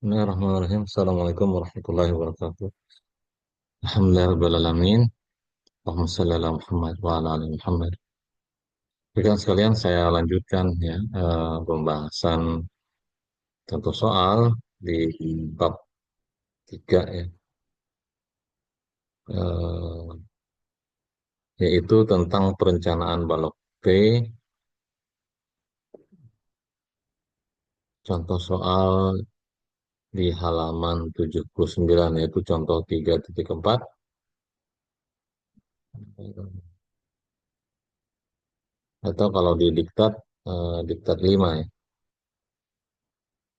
Bismillahirrahmanirrahim. Assalamualaikum warahmatullahi wabarakatuh. Alhamdulillahirrahmanirrahim. Allahumma shalli ala Muhammad wa ala ali Muhammad. Berikan sekalian saya lanjutkan ya pembahasan contoh soal di bab 3 ya, eh, yaitu tentang perencanaan balok P. Contoh soal di halaman 79 yaitu contoh 3.4 atau kalau di diktat 5 ya,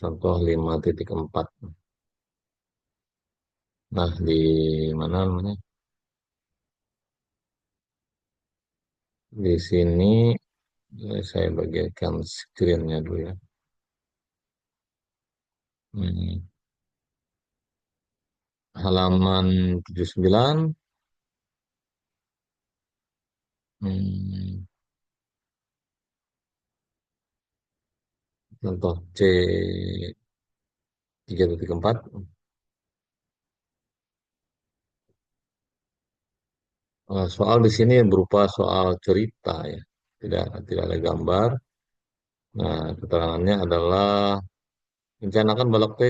contoh 5.4. Nah, di mana namanya? Di sini saya bagikan screen-nya dulu ya. Hmm. Halaman 79, hmm, contoh C3.4. Soal di sini berupa soal cerita ya. Tidak ada gambar. Nah, keterangannya adalah rencanakan balok T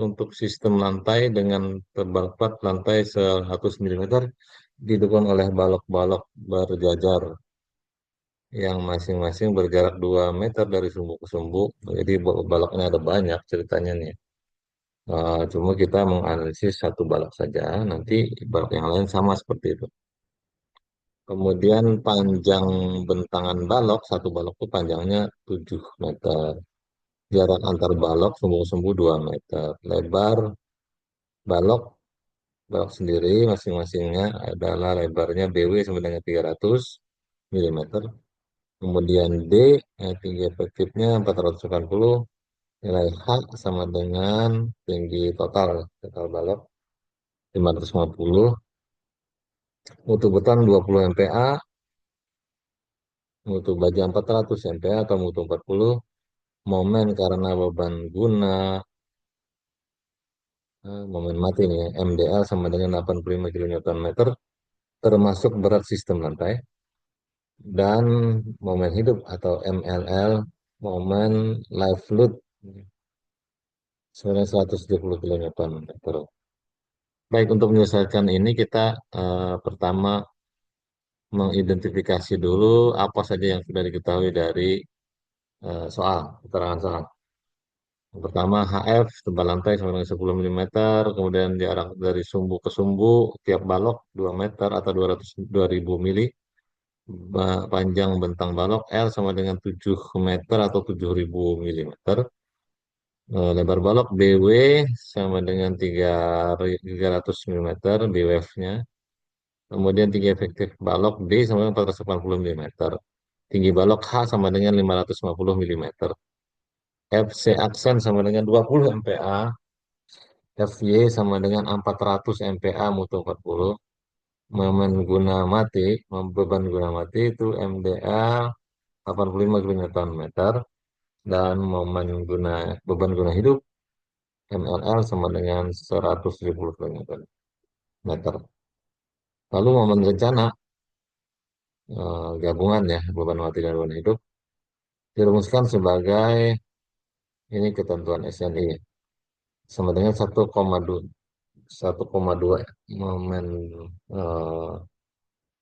untuk sistem lantai dengan tebal plat lantai 100 mm didukung oleh balok-balok berjajar yang masing-masing berjarak 2 meter dari sumbu ke sumbu. Jadi baloknya ada banyak ceritanya nih. Cuma kita menganalisis satu balok saja, nanti balok yang lain sama seperti itu. Kemudian panjang bentangan balok, satu balok itu panjangnya 7 meter. Jarak antar balok sumbu ke sumbu 2 meter. Lebar balok, balok sendiri masing-masingnya adalah lebarnya BW sama dengan 300 mm. Kemudian D, tinggi efektifnya 480. Nilai H sama dengan tinggi total balok 550. Mutu beton 20 MPa, mutu baja 400 MPa atau mutu 40. Momen karena beban guna, momen mati nih ya, MDL sama dengan 85 kN termasuk berat sistem lantai. Dan momen hidup atau MLL, momen live load sebenarnya 170 kN. Baik, untuk menyelesaikan ini kita pertama mengidentifikasi dulu apa saja yang sudah diketahui dari keterangan soal. Yang pertama, HF, tebal lantai sama dengan 10 mm, kemudian jarak dari sumbu ke sumbu, tiap balok 2 meter atau 2000 mili, panjang bentang balok L sama dengan 7 meter atau 7000 mm, lebar balok BW sama dengan 300 mm, BWF-nya, kemudian tinggi efektif balok D sama dengan 480 mm. Tinggi balok H sama dengan 550 mm. FC aksen sama dengan 20 MPa. FY sama dengan 400 MPa mutu 40. Momen guna mati, beban guna mati itu MDA 85 kN. Dan beban guna hidup MLL sama dengan 170 kN. Lalu momen rencana gabungan ya beban mati dan beban hidup dirumuskan sebagai ini ketentuan SNI sama dengan 1,2 momen eh,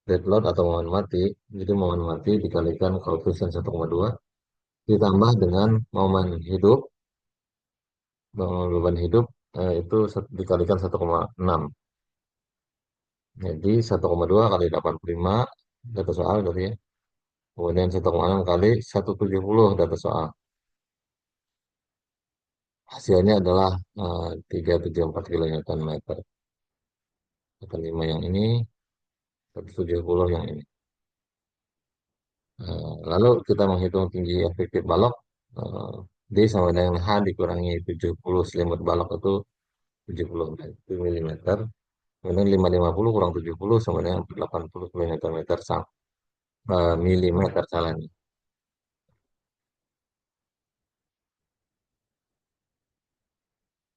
dead load atau momen mati. Jadi momen mati dikalikan koefisien 1,2 ditambah dengan momen hidup, beban hidup itu dikalikan 1,6. Jadi 1,2 kali 85 data soal tadi ya. Kemudian 1,6 kali 170 data soal. Hasilnya adalah 374 kilonewton meter. 5 yang ini, 170 yang ini. Lalu kita menghitung tinggi efektif balok. eh, D sama dengan H dikurangi 70 selimut balok itu 70 mm. Kemudian 550 kurang 70 sama dengan 80 km milimeter salah nih.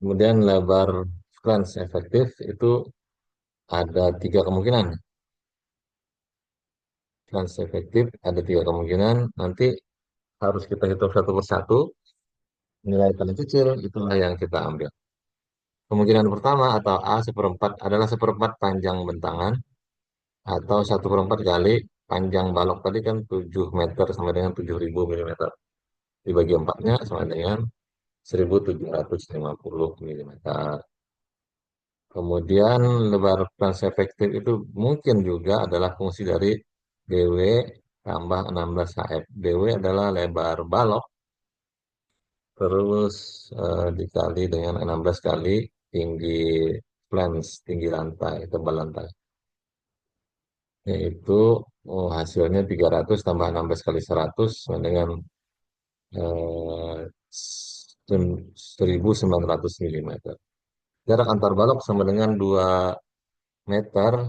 Kemudian lebar flange efektif itu ada tiga kemungkinan. Flange efektif ada tiga kemungkinan. Nanti harus kita hitung satu persatu. Nilai paling kecil itulah yang kita ambil. Kemungkinan pertama atau A seperempat adalah seperempat panjang bentangan atau satu perempat kali panjang balok tadi kan 7 meter sama dengan 7.000 milimeter. Dibagi empatnya sama dengan 1.750 milimeter. Kemudian lebar trans efektif itu mungkin juga adalah fungsi dari BW tambah 16 HF. BW adalah lebar balok terus dikali dengan 16 kali tinggi flange, tinggi lantai, tebal lantai. Yaitu hasilnya 300 tambah 16 kali 100 sama dengan eh, 1.900 milimeter. Jarak antar balok sama dengan 2 meter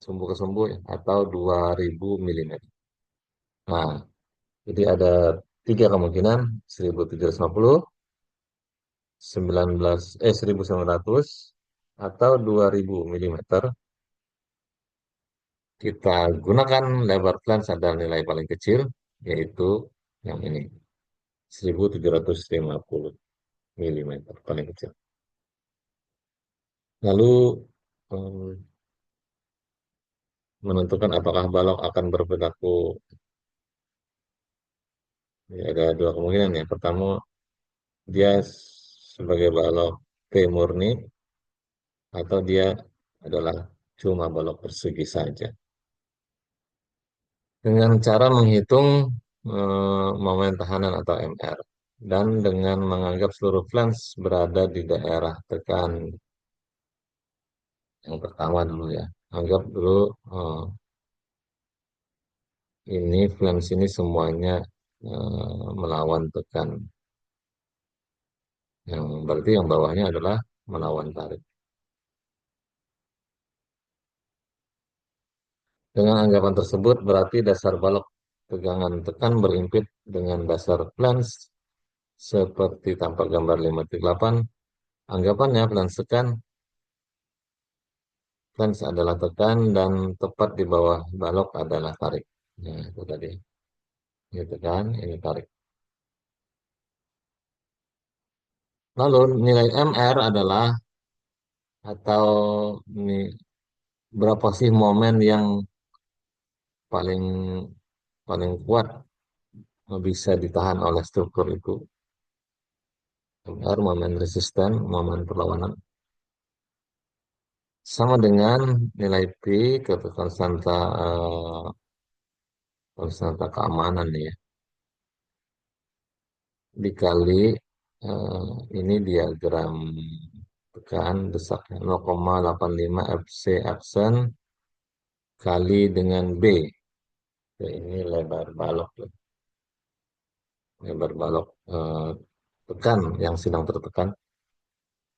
sumbu ke sumbu ya, atau 2.000 milimeter. Nah, jadi ada tiga kemungkinan 1.750, 1.900 atau 2.000 milimeter. Kita gunakan lebar flange adalah nilai paling kecil, yaitu yang ini, 1.750 milimeter paling kecil. Lalu menentukan apakah balok akan berperilaku, ya, ada dua kemungkinan ya. Pertama, dia sebagai balok P murni atau dia adalah cuma balok persegi saja. Dengan cara menghitung momen tahanan atau MR dan dengan menganggap seluruh flange berada di daerah tekan yang pertama dulu ya. Anggap dulu ini flange ini semuanya melawan tekan. Yang berarti yang bawahnya adalah melawan tarik. Dengan anggapan tersebut berarti dasar balok tegangan tekan berimpit dengan dasar flange seperti tampak gambar 5.8. Anggapannya flange adalah tekan dan tepat di bawah balok adalah tarik. Nah, itu tadi. Ini tekan, ini tarik. Lalu nilai MR adalah atau ini berapa sih momen yang paling paling kuat bisa ditahan oleh struktur itu. MR momen resisten, momen perlawanan sama dengan nilai P ke konstanta konstanta keamanan ya dikali ini diagram tekan desaknya 0,85 FC absen kali dengan B. Ya, ini lebar balok tuh. Lebar balok tekan yang sedang tertekan.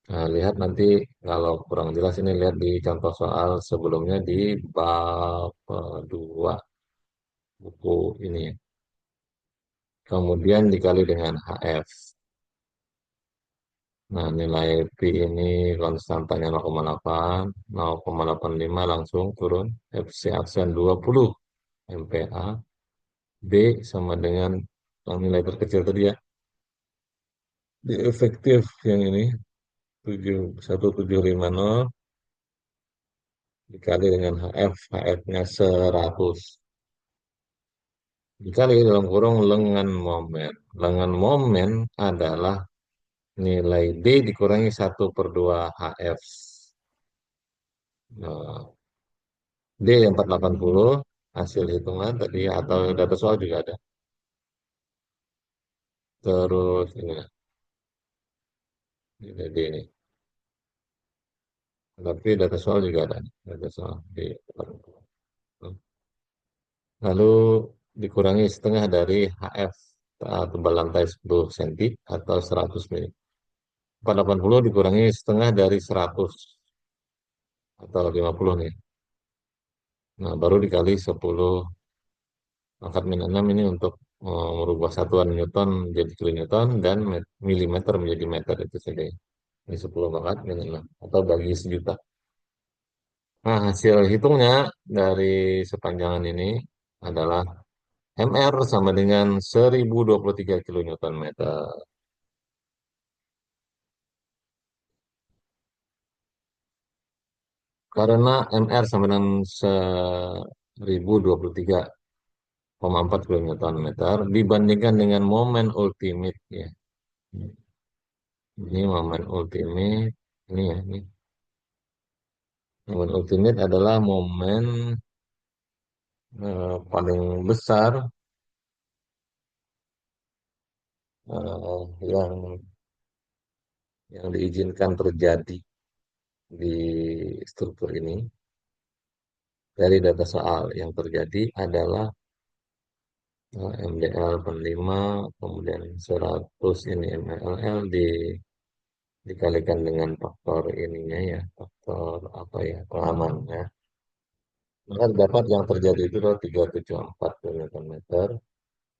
Nah, lihat nanti kalau kurang jelas ini lihat di contoh soal sebelumnya di bab 2 buku ini ya. Kemudian dikali dengan HF. Nah, nilai P ini konstantanya 0,8, 0,85 langsung turun. FC aksen 20 MPa. B sama dengan yang nilai terkecil tadi ya. Di efektif yang ini 1750 dikali dengan HF. HF-nya 100. Dikali dalam kurung lengan momen. Lengan momen adalah nilai D dikurangi 1/2 HF. Nah, D 480 hasil hitungan tadi atau data soal juga ada. Terus ini D ini. Tapi data soal juga ada. Data soal D 480. Lalu dikurangi setengah dari HF tebal lantai 10 cm atau 100 mm. 480 dikurangi setengah dari 100 atau 50 nih. Nah, baru dikali 10 pangkat min 6 ini untuk merubah satuan Newton menjadi kilonewton dan milimeter menjadi meter itu saja. Ini 10 pangkat min 6. Atau bagi sejuta. Nah, hasil hitungnya dari sepanjangan ini adalah MR sama dengan 1023 kilonewton meter. Karena MR sama dengan 1023,4 kilonewton meter dibandingkan dengan momen ultimate ya. Ini momen ultimate, ini ya, ini. Momen ultimate adalah momen paling besar yang diizinkan terjadi di struktur ini dari data soal yang terjadi adalah MDL per 5 kemudian 100 ini MLL dikalikan dengan faktor ininya ya faktor apa ya pengamannya maka dapat yang terjadi itu adalah 374 km meter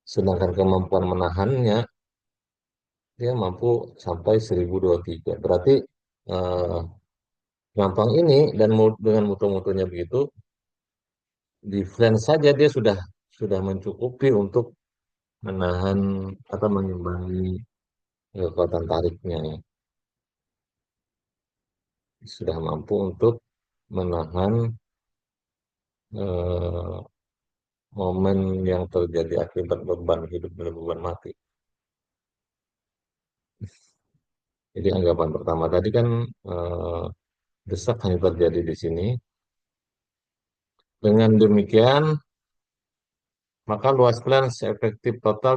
sedangkan kemampuan menahannya dia mampu sampai 1023 berarti eh, gampang ini dan dengan mutu-mutunya begitu di flange saja dia sudah mencukupi untuk menahan atau mengimbangi kekuatan tariknya ya. Sudah mampu untuk menahan eh, momen yang terjadi akibat beban hidup dan beban mati. Jadi anggapan pertama tadi kan eh, desak hanya terjadi di sini. Dengan demikian, maka luas flange efektif total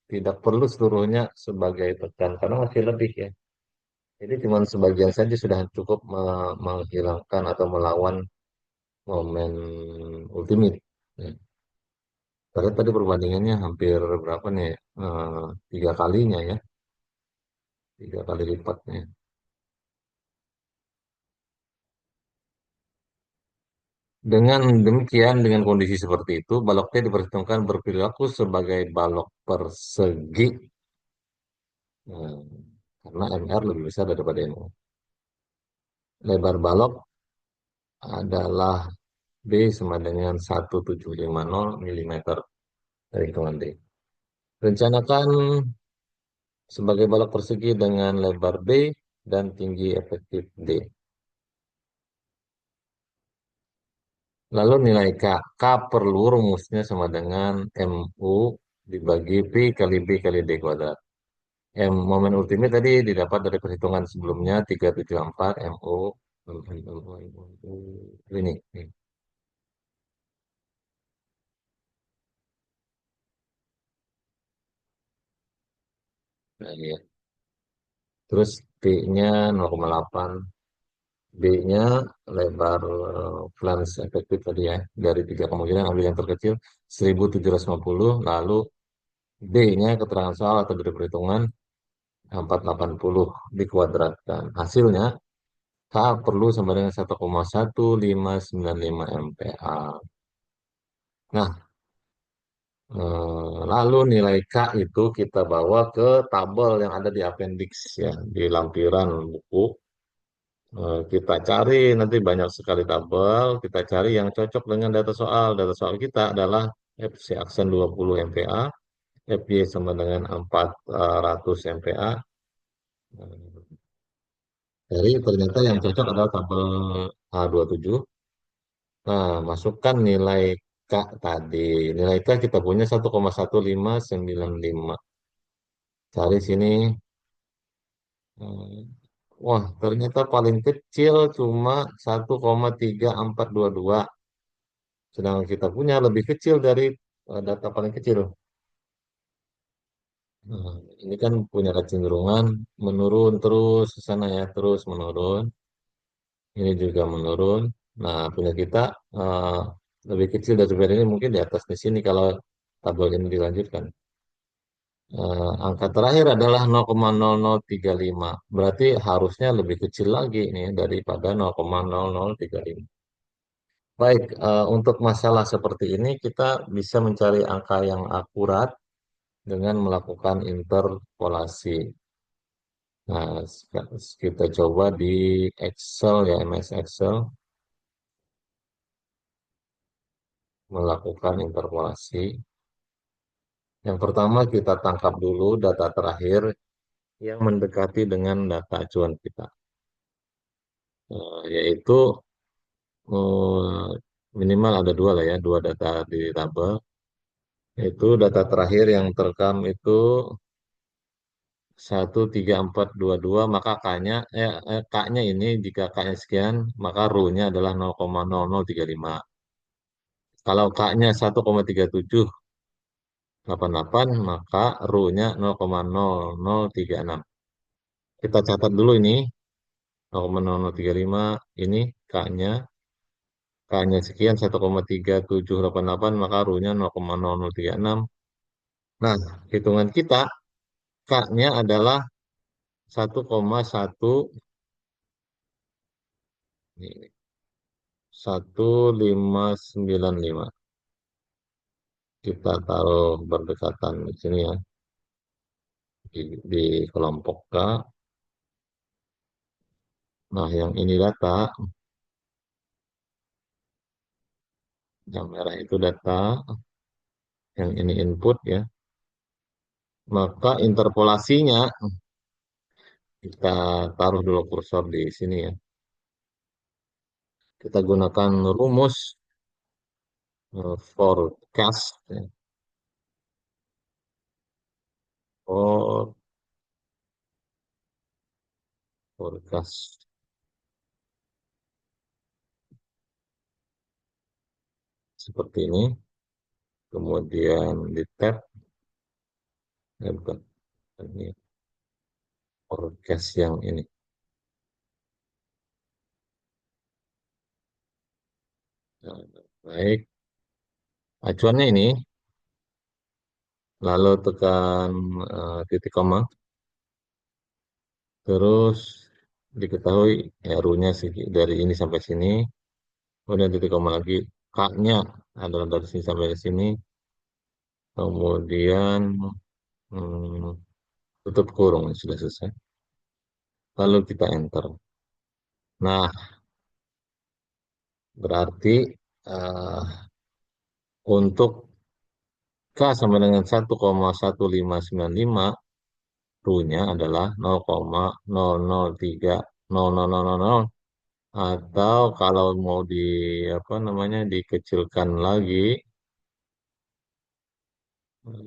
tidak perlu seluruhnya sebagai tekan karena masih lebih ya. Jadi cuma sebagian saja sudah cukup menghilangkan atau melawan momen ultimate. Ya. Karena tadi perbandingannya hampir berapa nih? 3 kalinya ya, 3 kali lipatnya. Dengan demikian, dengan kondisi seperti itu, balok T diperhitungkan berperilaku sebagai balok persegi. Nah, karena MR lebih besar daripada MO. Lebar balok adalah B sama dengan 1750 mm dari hitungan D. Rencanakan sebagai balok persegi dengan lebar B dan tinggi efektif D. Lalu nilai K. K perlu rumusnya sama dengan MU dibagi P kali B kali D kuadrat. Momen ultimate tadi didapat dari perhitungan sebelumnya 374 MU. Ini. Nah, ini ya. Terus P-nya 0,8. B-nya lebar flange efektif tadi ya. Dari tiga kemungkinan ambil yang terkecil 1750. Lalu B-nya keterangan soal atau dari perhitungan 480 dikuadratkan. Hasilnya K perlu sama dengan 1,1595 MPa. Nah, lalu nilai K itu kita bawa ke tabel yang ada di appendix ya, di lampiran buku. Kita cari nanti banyak sekali tabel, kita cari yang cocok dengan data soal. Data soal kita adalah FC aksen 20 MPa, FY sama dengan 400 MPa. Jadi ternyata yang cocok adalah tabel A27. Nah, masukkan nilai K tadi. Nilai K kita punya 1,1595. Cari sini. Hmm, Wah, ternyata paling kecil cuma 1,3422. Sedangkan kita punya lebih kecil dari data paling kecil. Nah, ini kan punya kecenderungan menurun terus ke sana ya, terus menurun. Ini juga menurun. Nah, punya kita eh, lebih kecil dari ini mungkin di atas di sini kalau tabel ini dilanjutkan. Angka terakhir adalah 0,0035. Berarti harusnya lebih kecil lagi nih daripada 0,0035. Baik, untuk masalah seperti ini kita bisa mencari angka yang akurat dengan melakukan interpolasi. Nah, kita coba di Excel ya, MS Excel, melakukan interpolasi. Yang pertama kita tangkap dulu data terakhir yang mendekati dengan data acuan kita. Yaitu minimal ada dua lah ya, dua data di tabel. Itu data terakhir yang terekam itu 13422, maka K-nya ini jika K-nya sekian, maka RU-nya adalah 0,0035. Kalau K-nya 1,3788, maka RU-nya 0,0036. Kita catat dulu ini 0,0035 ini K-nya. K-nya sekian 1,3788, maka RU-nya 0,0036. Nah, hitungan kita K-nya adalah 1,1 ini, 1595. Kita taruh berdekatan di sini ya, di kelompok K. Nah, yang ini data, yang merah itu data, yang ini input ya. Maka interpolasinya kita taruh dulu kursor di sini ya. Kita gunakan rumus forecast ya. For- Forecast seperti ini. Kemudian di tab, bukan ini forecast yang ini. Nah, baik, acuannya ini, lalu tekan titik koma, terus diketahui ya RU-nya dari ini sampai sini, kemudian titik koma lagi, K-nya adalah dari sini sampai ke sini, kemudian hmm, tutup kurung, sudah selesai. Lalu kita enter. Nah, berarti eh, untuk K sama dengan 1,1595, RU-nya adalah 0,00300000, atau kalau mau di apa namanya dikecilkan lagi,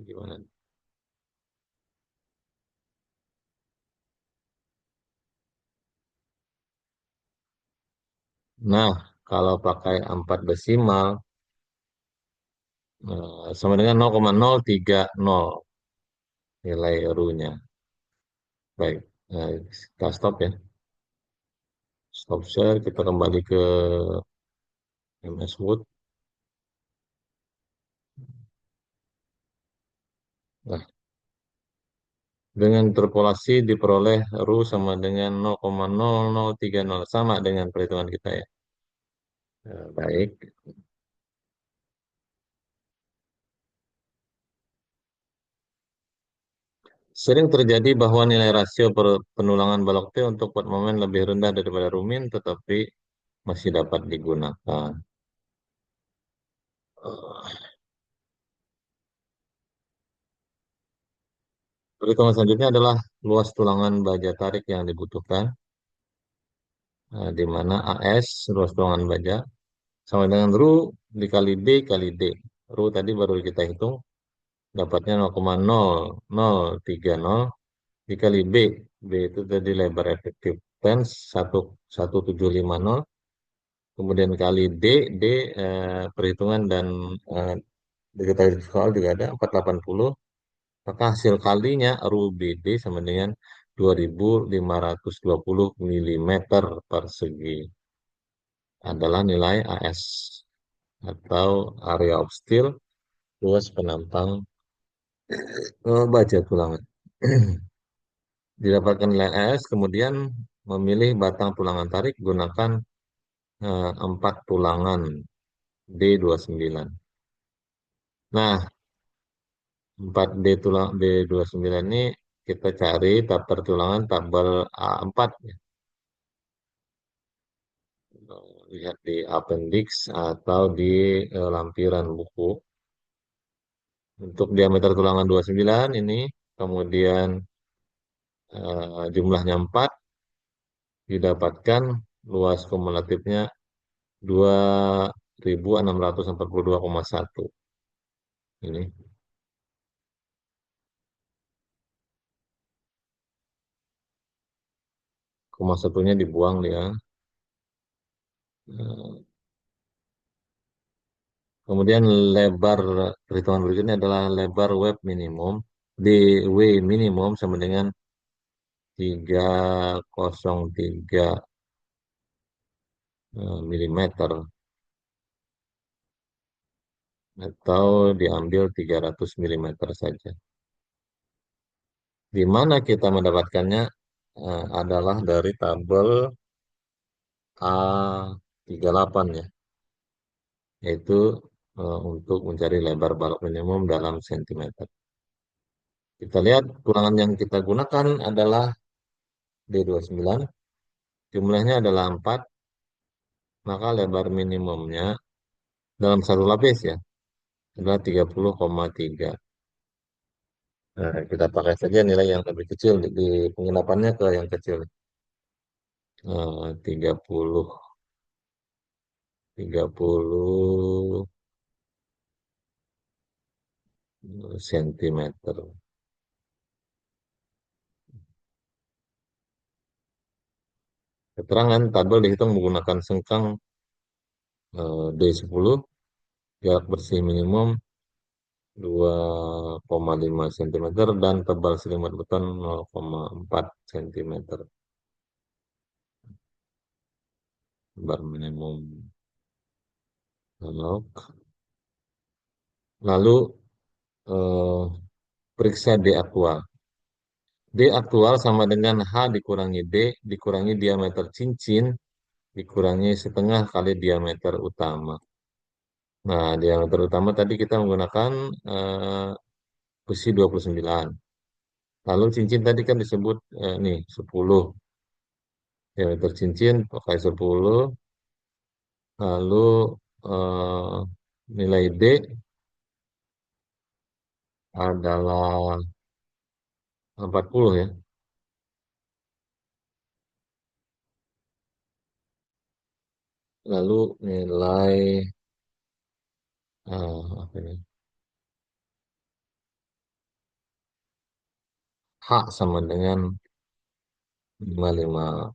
gimana? Nah, kalau pakai 4 desimal sama dengan 0,030 nilai RU-nya. Baik, kita stop ya. Stop share, kita kembali ke MS Word. Nah, dengan interpolasi diperoleh RU sama dengan 0,0030, sama dengan perhitungan kita ya. Baik. Sering terjadi bahwa nilai rasio penulangan balok T untuk pot momen lebih rendah daripada rumin, tetapi masih dapat digunakan. Eh, Perhitungan selanjutnya adalah luas tulangan baja tarik yang dibutuhkan, di mana AS, luas tulangan baja, sama dengan RU dikali B kali D. RU tadi baru kita hitung, dapatnya 0,0030 dikali B. B itu tadi lebar efektif flange 1750, kemudian kali D, D perhitungan dan eh, diketahui di soal juga ada 480, maka hasil kalinya RUBD sama dengan 2520 milimeter persegi adalah nilai AS atau area of steel, luas penampang baja tulangan. Didapatkan nilai AS, kemudian memilih batang tulangan tarik gunakan 4 tulangan D29. Nah, 4D tulang D29 ini kita cari tab pertulangan tabel A4 ya. Lihat di appendix atau di lampiran buku. Untuk diameter tulangan 29 ini, kemudian jumlahnya 4 didapatkan luas kumulatifnya 2.642,1. Ini koma satunya dibuang dia. Eh, Kemudian lebar perhitungan berikutnya adalah lebar web minimum. DW minimum sama dengan 303 milimeter atau diambil 300 milimeter saja. Di mana kita mendapatkannya adalah dari tabel A38 ya, yaitu untuk mencari lebar balok minimum dalam sentimeter. Kita lihat tulangan yang kita gunakan adalah D29, jumlahnya adalah 4, maka lebar minimumnya dalam satu lapis ya adalah 30,3. Nah, kita pakai saja nilai yang lebih kecil di penginapannya ke yang kecil. 30 30 sentimeter. Keterangan tabel dihitung menggunakan sengkang D10, jarak bersih minimum 2,5 cm dan tebal selimut beton 0,4 cm. Bar minimum analog. Lalu eh, periksa D aktual. D aktual sama dengan H dikurangi D dikurangi diameter cincin dikurangi setengah kali diameter utama. Nah, diameter utama tadi kita menggunakan besi 29. Lalu cincin tadi kan disebut nih 10. Diameter cincin pakai 10. Lalu eh, nilai D adalah 40 ya. Lalu nilai apa ini? H sama dengan 550,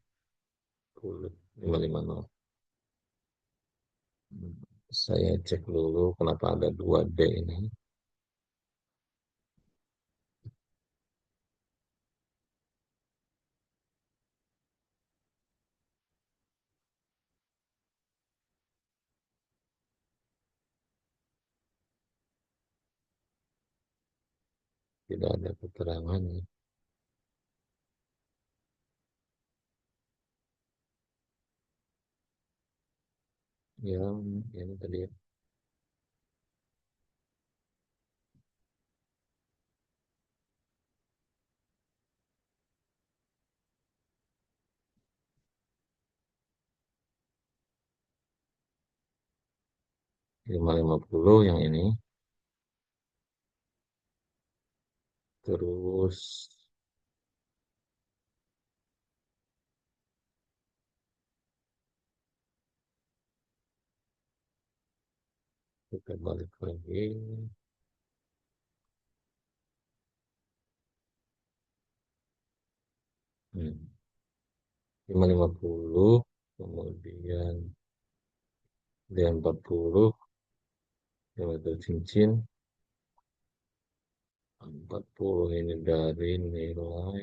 550. Saya cek dulu kenapa ada 2D ini. Tidak ada keterangannya. Ya, ini tadi ya. 550 yang ini. Terus kita balik lagi. Hmm. 550, kemudian D40, diameter cincin 40 ini dari nilai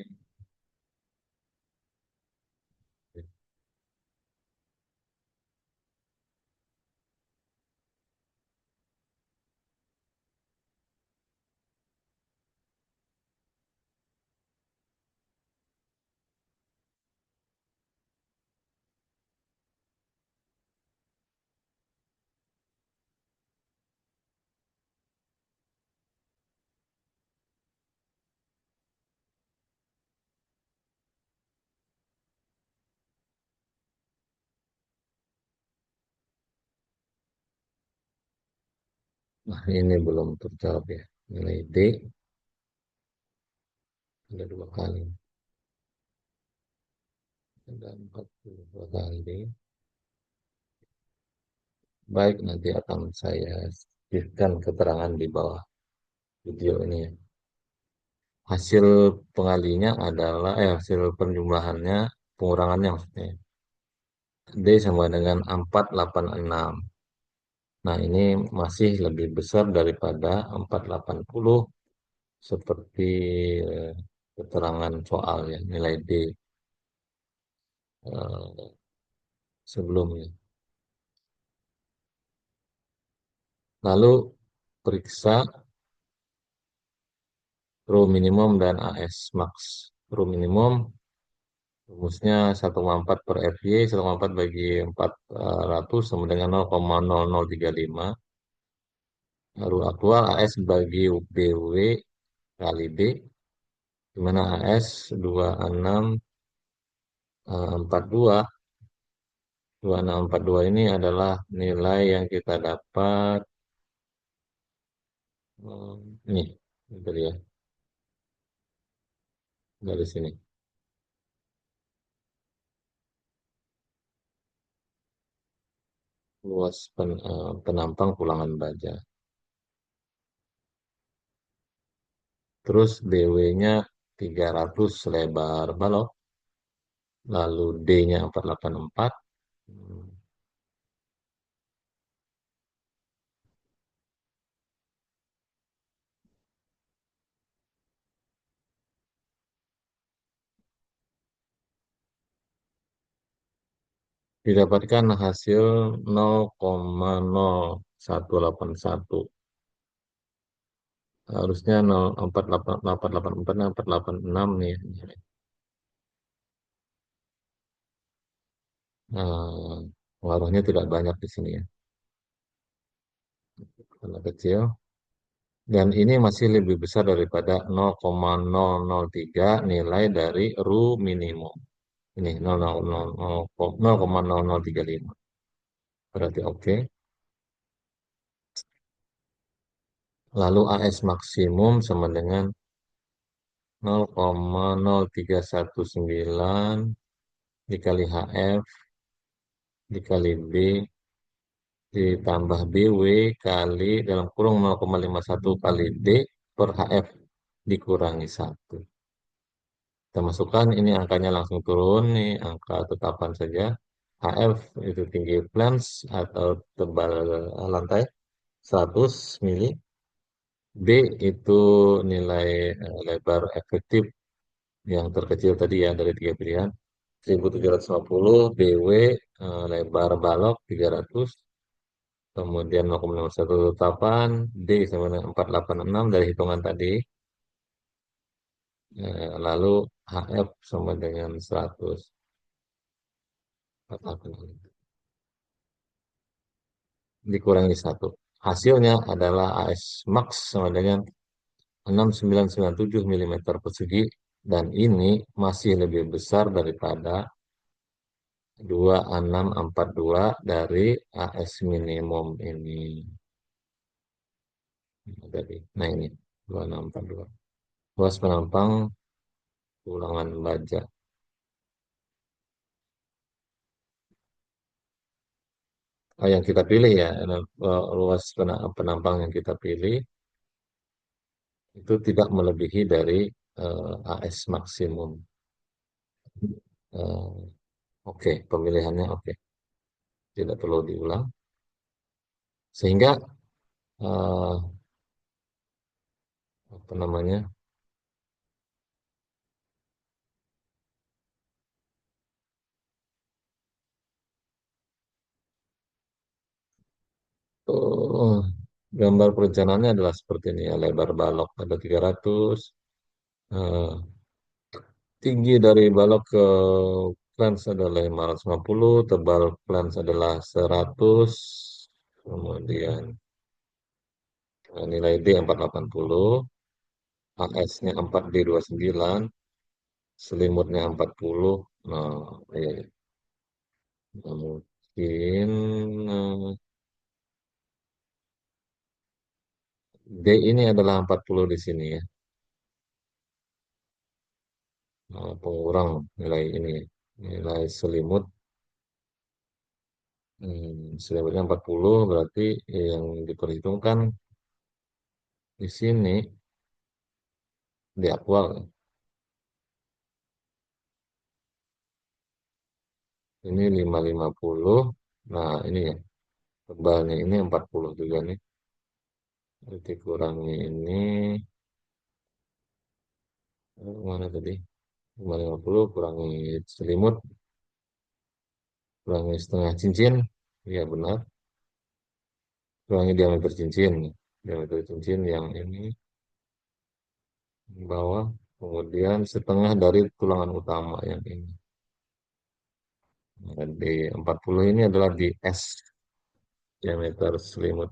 Nah, ini belum terjawab ya. Nilai D ada dua kali. Ada 42 kali. Baik, nanti akan saya berikan keterangan di bawah video ini ya. Hasil pengalinya adalah, hasil penjumlahannya, pengurangannya maksudnya. D sama dengan 486. Nah, ini masih lebih besar daripada 480 seperti eh, keterangan soal ya, nilai D eh, sebelumnya. Lalu periksa Rho minimum dan AS max. Rho minimum rumusnya 1,4 per FY, 1,4 bagi 400 sama dengan 0,0035. Rho aktual AS bagi BW kali D, di mana AS 2642. 2642 ini adalah nilai yang kita dapat, ini, dari ya, dari sini. Luas penampang pulangan baja. Terus BW-nya 300 lebar balok, lalu D-nya 484. Hmm, Didapatkan hasil 0,0181. Harusnya 0,4884, 486 nih. Nah, pengaruhnya tidak banyak di sini ya, karena kecil. Dan ini masih lebih besar daripada 0,003 nilai dari RU minimum. Ini 0,0035. Berarti oke. Lalu AS maksimum sama dengan 0,0319 dikali HF dikali B ditambah BW kali dalam kurung 0,51 kali D per HF dikurangi 1. Kita masukkan ini angkanya langsung turun nih, angka tetapan saja. HF itu tinggi plans atau tebal lantai 100 mili. B itu nilai lebar efektif yang terkecil tadi ya dari tiga pilihan. 1750. BW lebar balok 300. Kemudian 0,51 D sama dengan 486 dari hitungan tadi. Lalu HF sama dengan 100. 486 dikurangi 1. Hasilnya adalah AS max sama dengan 6997 mm persegi, dan ini masih lebih besar daripada 2642 dari AS minimum ini. Nah ini 2642. Luas penampang ulangan baja. Yang kita pilih ya, luas penampang yang kita pilih itu tidak melebihi dari AS maksimum. Eh, oke, pemilihannya oke, tidak perlu diulang. Sehingga eh, apa namanya? Oh, gambar perencanaannya adalah seperti ini ya. Lebar balok ada 300, eh, tinggi dari balok ke flange adalah 550, tebal flange adalah 100, kemudian nilai D 480, AS-nya 4D29, selimutnya 40. Nah, iya, iya. Nah, mungkin eh, D ini adalah 40 di sini ya. Pengurang nilai ini ya. Nilai selimut. Selimutnya 40 berarti yang diperhitungkan di sini di akwal. Ini 550. Nah, ini ya. Tebalnya ini 40 juga nih. Berarti kurangi ini. Mana tadi? 550 kurangi selimut. Kurangi setengah cincin. Iya benar. Kurangi diameter cincin. Diameter cincin yang ini bawah. Kemudian setengah dari tulangan utama yang ini. Nah, di 40 ini adalah di S diameter selimut.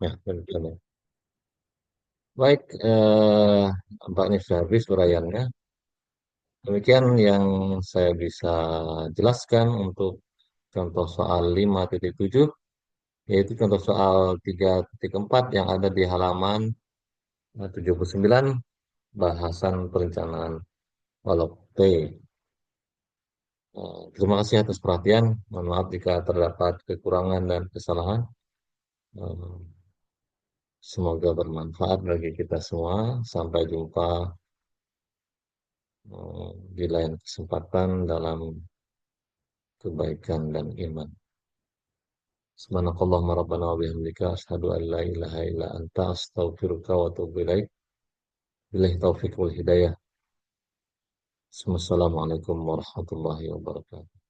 Ya, demikian ya. Baik, Pak Nifsaris uraiannya. Demikian yang saya bisa jelaskan untuk contoh soal 5.7, yaitu contoh soal 3.4 yang ada di halaman 79, bahasan perencanaan balok T. Terima kasih atas perhatian. Mohon maaf jika terdapat kekurangan dan kesalahan. Eh, Semoga bermanfaat bagi kita semua. Sampai jumpa di lain kesempatan dalam kebaikan dan iman. Subhanakallahumma rabbana wa bihamdika asyhadu an la ilaha illa anta astaghfiruka wa atubu ilaik. Billahi taufiq wal hidayah. Wassalamualaikum warahmatullahi wabarakatuh.